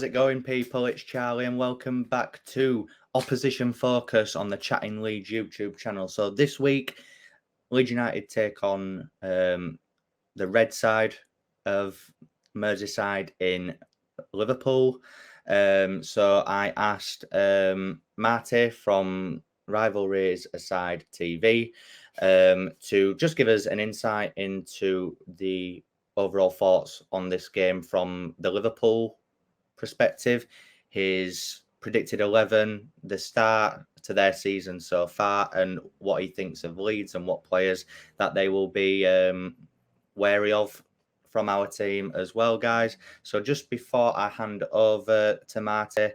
How's it going, people? It's Charlie, and welcome back to Opposition Focus on the Chatting Leeds YouTube channel. So this week, Leeds United take on the red side of Merseyside in Liverpool. So I asked Marty from Rivalry Aside TV to just give us an insight into the overall thoughts on this game from the Liverpool perspective, his predicted 11, the start to their season so far, and what he thinks of Leeds and what players that they will be wary of from our team as well, guys. So just before I hand over to Marty,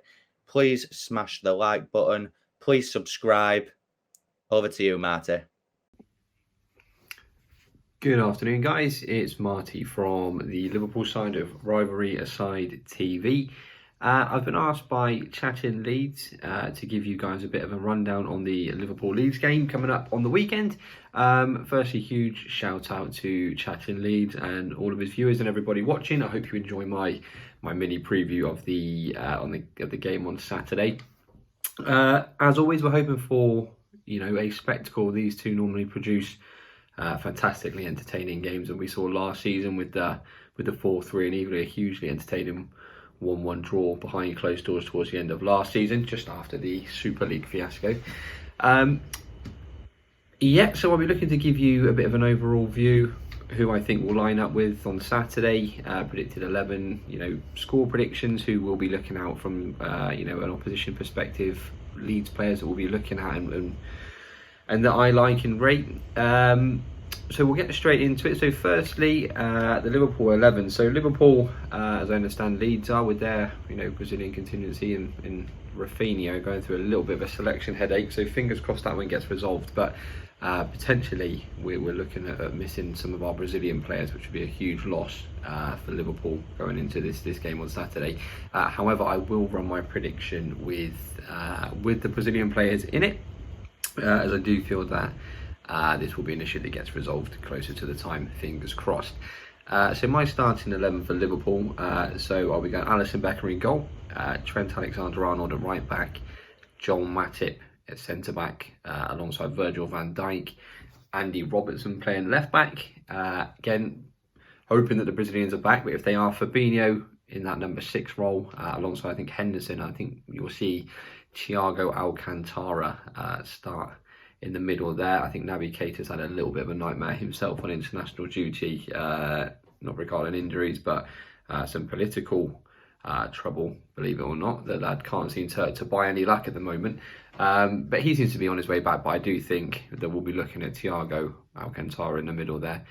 please smash the like button. Please subscribe. Over to you, Marty. Good afternoon, guys. It's Marty from the Liverpool side of Rivalry Aside TV. I've been asked by Chatting Leeds to give you guys a bit of a rundown on the Liverpool-Leeds game coming up on the weekend. Firstly, huge shout out to Chatting Leeds and all of his viewers and everybody watching. I hope you enjoy my mini preview of the game on Saturday. As always, we're hoping for a spectacle. These two normally produce fantastically entertaining games, and we saw last season with the 4-3 and even a hugely entertaining 1-1 draw behind closed doors towards the end of last season, just after the Super League fiasco. So I'll be looking to give you a bit of an overall view who I think will line up with on Saturday. Predicted 11, score predictions, who we'll be looking out from an opposition perspective, Leeds players that we'll be looking at and that I like and rate. So we'll get straight into it. So firstly, the Liverpool 11. So Liverpool, as I understand, Leeds are with their Brazilian contingency in Rafinha going through a little bit of a selection headache. So fingers crossed that one gets resolved. But potentially we're looking at missing some of our Brazilian players, which would be a huge loss for Liverpool going into this game on Saturday. However, I will run my prediction with the Brazilian players in it, as I do feel that this will be an issue that gets resolved closer to the time, fingers crossed. So my starting 11 for Liverpool, so I'll be going Alisson Becker in goal, Trent Alexander-Arnold at right back, Joel Matip at centre back, alongside Virgil van Dijk, Andy Robertson playing left back. Again, hoping that the Brazilians are back, but if they are, Fabinho in that number 6 role, alongside I think Henderson. I think you'll see Thiago Alcantara start in the middle there. I think Naby Keita's had a little bit of a nightmare himself on international duty, not regarding injuries, but some political trouble, believe it or not. The lad can't seem to buy any luck at the moment, but he seems to be on his way back. But I do think that we'll be looking at Thiago Alcantara in the middle there.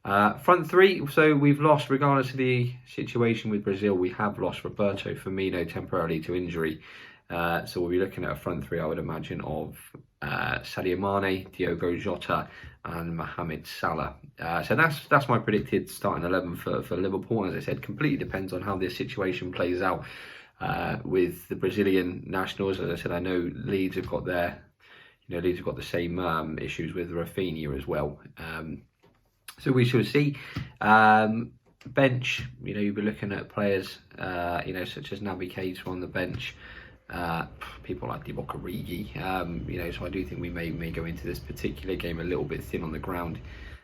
Front three, so we've lost, regardless of the situation with Brazil, we have lost Roberto Firmino temporarily to injury. So we'll be looking at a front three, I would imagine, of Sadio Mane, Diogo Jota and Mohamed Salah. So that's my predicted starting 11 for Liverpool. As I said, completely depends on how this situation plays out with the Brazilian nationals. As I said, I know Leeds have got the same issues with Rafinha as well. So we shall see. Bench, you'll be looking at players, such as Naby Keita on the bench. People like Divock Origi, so I do think we may go into this particular game a little bit thin on the ground,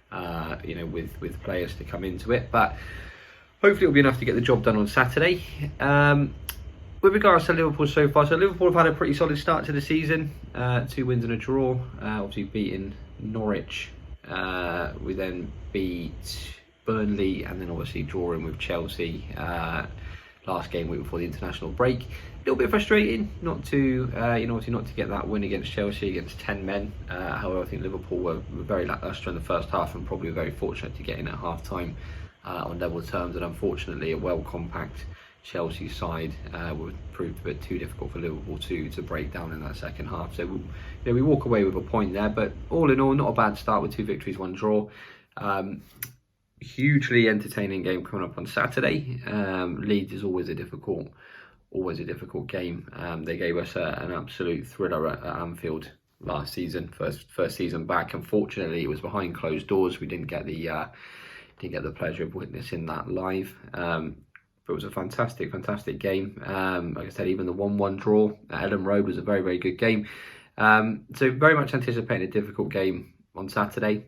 with players to come into it, but hopefully it'll be enough to get the job done on Saturday. With regards to Liverpool so far, so Liverpool have had a pretty solid start to the season, 2 wins and a draw, obviously beating Norwich, we then beat Burnley and then obviously drawing with Chelsea last game week before the international break. A little bit frustrating not to obviously not to get that win against Chelsea against 10 men. However, I think Liverpool were very lacklustre in the first half and probably very fortunate to get in at half time on level terms, and unfortunately a well compact Chelsea side would prove a bit too difficult for Liverpool to break down in that second half. So we walk away with a point there, but all in all, not a bad start with 2 victories, 1 draw. Hugely entertaining game coming up on Saturday. Leeds is always a difficult game. They gave us an absolute thriller at Anfield last season, first season back. Unfortunately, it was behind closed doors. We didn't get the pleasure of witnessing that live. But it was a fantastic game. Like I said, even the 1-1 draw at Ellen Road was a very, very good game. So very much anticipating a difficult game on Saturday.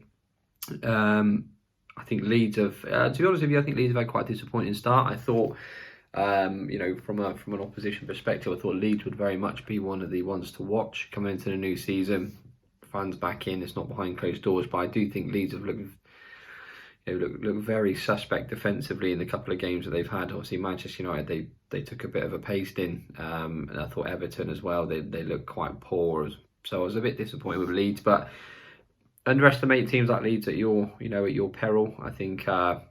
I think Leeds have, to be honest with you, I think Leeds have had quite a disappointing start. I thought, from an opposition perspective, I thought Leeds would very much be one of the ones to watch coming into the new season. Fans back in, it's not behind closed doors, but I do think Leeds have looked very suspect defensively in the couple of games that they've had. Obviously, Manchester United, they took a bit of a pasting, and I thought Everton as well, they looked quite poor. So I was a bit disappointed with Leeds, but underestimate teams like Leeds at your peril. I think I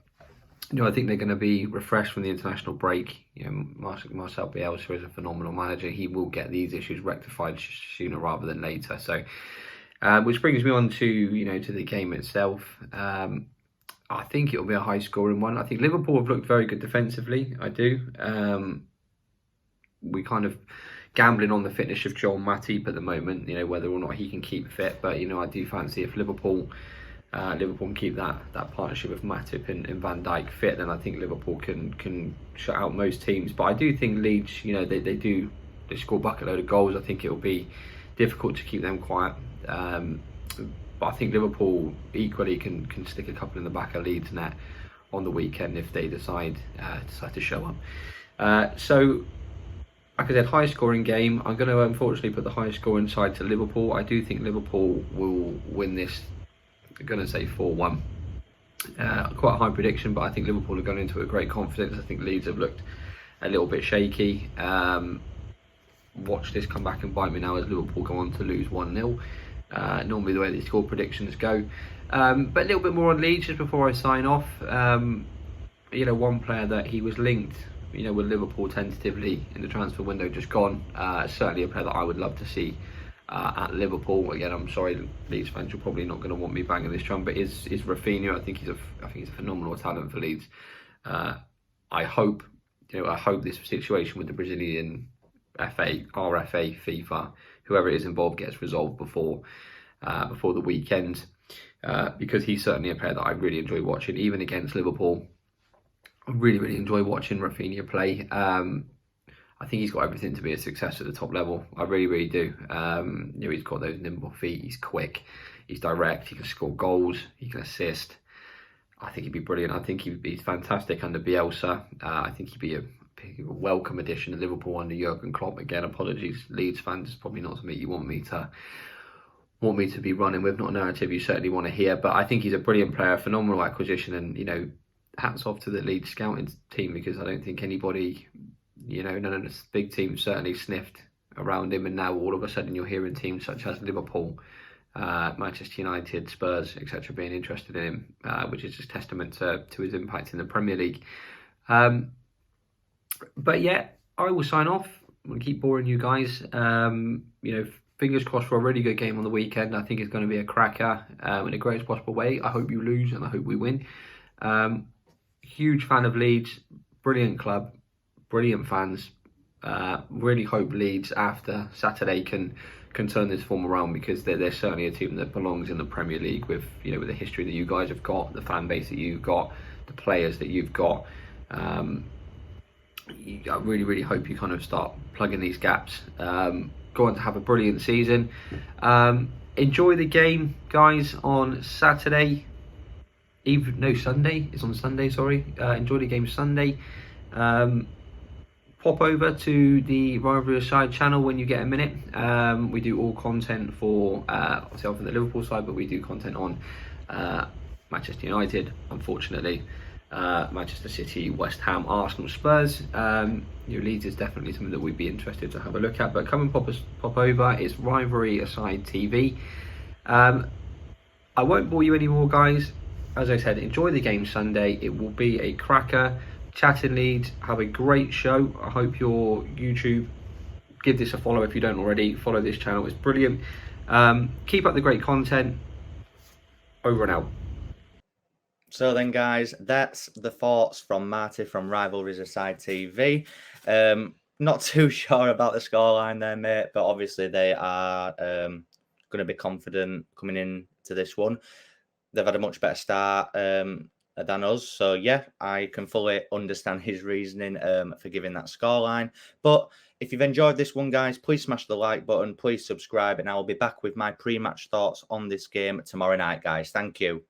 think they're going to be refreshed from the international break. Marcel Bielsa is a phenomenal manager. He will get these issues rectified sooner rather than later. So, which brings me on to to the game itself. I think it'll be a high-scoring one. I think Liverpool have looked very good defensively. I do. We kind of gambling on the fitness of Joel Matip at the moment. Whether or not he can keep fit, but I do fancy if Liverpool can keep that partnership of Matip and Van Dijk fit, then I think Liverpool can shut out most teams. But I do think Leeds, they score a bucket load of goals. I think it'll be difficult to keep them quiet. But I think Liverpool equally can stick a couple in the back of Leeds net on the weekend if they decide to show up. So, like I said, high scoring game. I'm going to unfortunately put the high scoring side to Liverpool. I do think Liverpool will win this. I'm going to say 4-1. Quite a high prediction, but I think Liverpool are going into it with great confidence. I think Leeds have looked a little bit shaky. Watch this come back and bite me now as Liverpool go on to lose 1-0. Normally the way these score predictions go. But a little bit more on Leeds just before I sign off. One player that he was linked with Liverpool tentatively in the transfer window just gone. Certainly a player that I would love to see at Liverpool. Again, I'm sorry, Leeds fans, you're probably not going to want me banging this drum, but is Rafinha. I think he's a phenomenal talent for Leeds. I hope this situation with the Brazilian FA, RFA, FIFA, whoever it is involved, gets resolved before the weekend, because he's certainly a player that I really enjoy watching, even against Liverpool. I really enjoy watching Rafinha play. I think he's got everything to be a success at the top level. I really do. He's got those nimble feet. He's quick. He's direct. He can score goals. He can assist. I think he'd be brilliant. I think he'd be fantastic under Bielsa. I think he'd be a welcome addition to Liverpool under Jurgen Klopp. Again, apologies, Leeds fans. It's probably not something you want me to be running with. Not a narrative you certainly want to hear. But I think he's a brilliant player, phenomenal acquisition, and hats off to the Leeds scouting team, because I don't think anybody, none of the big teams certainly sniffed around him, and now all of a sudden you're hearing teams such as Liverpool, Manchester United, Spurs, etc. being interested in him, which is just testament to his impact in the Premier League. But yeah, I will sign off. I'm going to keep boring you guys. Fingers crossed for a really good game on the weekend. I think it's going to be a cracker in the greatest possible way. I hope you lose and I hope we win. Huge fan of Leeds. Brilliant club. Brilliant fans. Really hope Leeds after Saturday can turn this form around, because they're certainly a team that belongs in the Premier League with with the history that you guys have got, the fan base that you've got, the players that you've got. I really hope you kind of start plugging these gaps. Go on to have a brilliant season. Enjoy the game, guys, on Saturday. Sunday. It's on Sunday, sorry. Enjoy the game Sunday. Pop over to the Rivalry Aside channel when you get a minute. We do all content for, obviously from the Liverpool side, but we do content on Manchester United, unfortunately. Manchester City, West Ham, Arsenal, Spurs. Leeds is definitely something that we'd be interested to have a look at. But come and pop over. It's Rivalry Aside TV. I won't bore you anymore, guys. As I said, enjoy the game Sunday. It will be a cracker. Chatting Leeds, have a great show. I hope your YouTube, give this a follow if you don't already. Follow this channel, it's brilliant. Keep up the great content. Over and out. So then, guys, that's the thoughts from Marty from Rivalry Aside TV. Not too sure about the scoreline there, mate, but obviously they are going to be confident coming into this one. They've had a much better start. than us. So yeah, I can fully understand his reasoning for giving that scoreline. But if you've enjoyed this one, guys, please smash the like button, please subscribe, and I'll be back with my pre-match thoughts on this game tomorrow night, guys. Thank you.